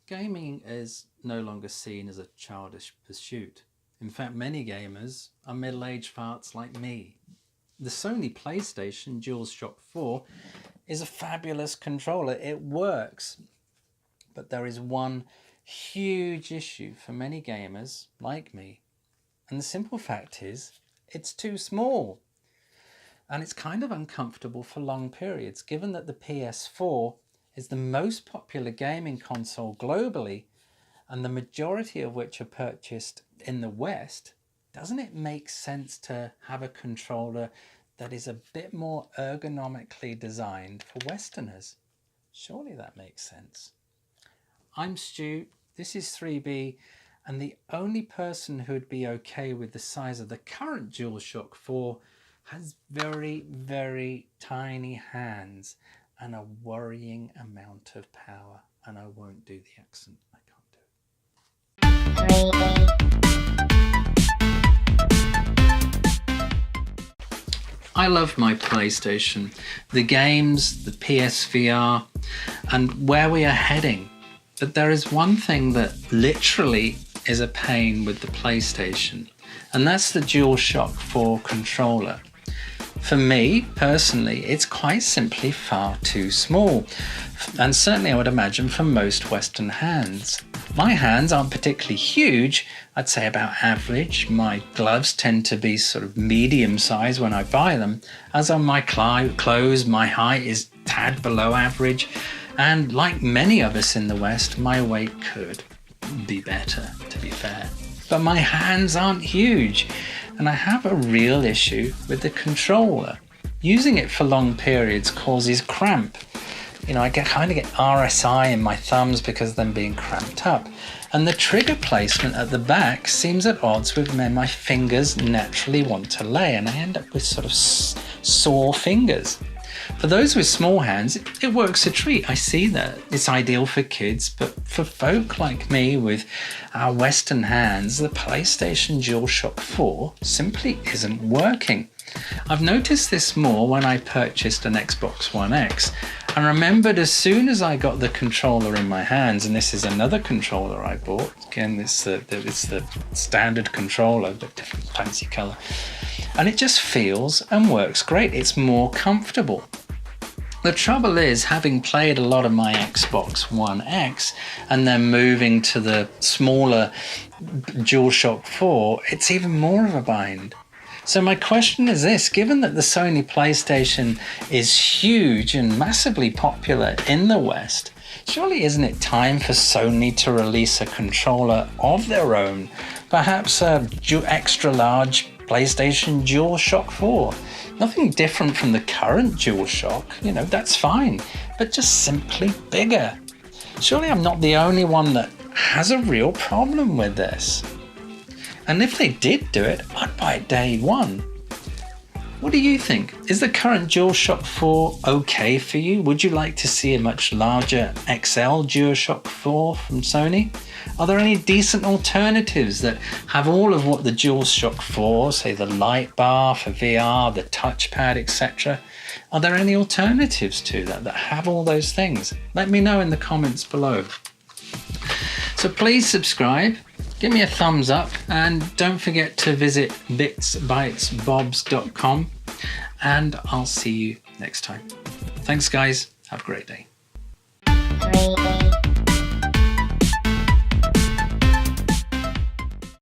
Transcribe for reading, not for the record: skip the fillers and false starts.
Gaming is no longer seen as a childish pursuit. In fact, many gamers are middle-aged farts like me. The Sony PlayStation Dualshock 4 is a fabulous controller. It works. But there is one huge issue for many gamers like me. And the simple fact is, it's too small. And it's kind of uncomfortable for long periods, given that the PS4 is the most popular gaming console globally, and the majority of which are purchased in the West. Doesn't it make sense to have a controller that is a bit more ergonomically designed for Westerners? Surely that makes sense. I'm Stu, this is 3B, and the only person who would be okay with the size of the current DualShock 4 has very, very tiny hands and a worrying amount of power. And I won't do the accent, I can't do it. I love my PlayStation, the games, the PSVR, and where we are heading. But there is one thing that literally is a pain with the PlayStation, and that's the DualShock 4 controller. For me, personally, it's quite simply far too small, and certainly I would imagine for most Western hands. My hands aren't particularly huge, I'd say about average. My gloves tend to be sort of medium size when I buy them, as are my clothes. My height is a tad below average, and like many of us in the West, my weight could be better, to be fair. But my hands aren't huge, and I have a real issue with the controller. Using it for long periods causes cramp. You know, I kind of get RSI in my thumbs because of them being cramped up. And the trigger placement at the back seems at odds with where my fingers naturally want to lay, and I end up with sort of sore fingers. For those with small hands, it works a treat. I see that. It's ideal for kids, but for folk like me with our Western hands, the PlayStation DualShock 4 simply isn't working. I've noticed this more when I purchased an Xbox One X, and remembered as soon as I got the controller in my hands, and this is another controller I bought. Again, it's the standard controller, but different fancy color. And it just feels and works great. It's more comfortable. The trouble is, having played a lot of my Xbox One X and then moving to the smaller DualShock 4, it's even more of a bind. So my question is this: given that the Sony PlayStation is huge and massively popular in the West, surely isn't it time for Sony to release a controller of their own? Perhaps a extra large PlayStation DualShock 4. Nothing different from the current DualShock, you know, that's fine, but just simply bigger. Surely I'm not the only one that has a real problem with this. And if they did do it, I'd buy it day one. What do you think? Is the current DualShock 4 okay for you? Would you like to see a much larger XL DualShock 4 from Sony? Are there any decent alternatives that have all of what the DualShock 4, say the light bar for VR, the touchpad, etc.? Are there any alternatives to that have all those things? Let me know in the comments below. So please subscribe, give me a thumbs up, and don't forget to visit bitsbytesbobs.com, and I'll see you next time. Thanks guys, have a great day.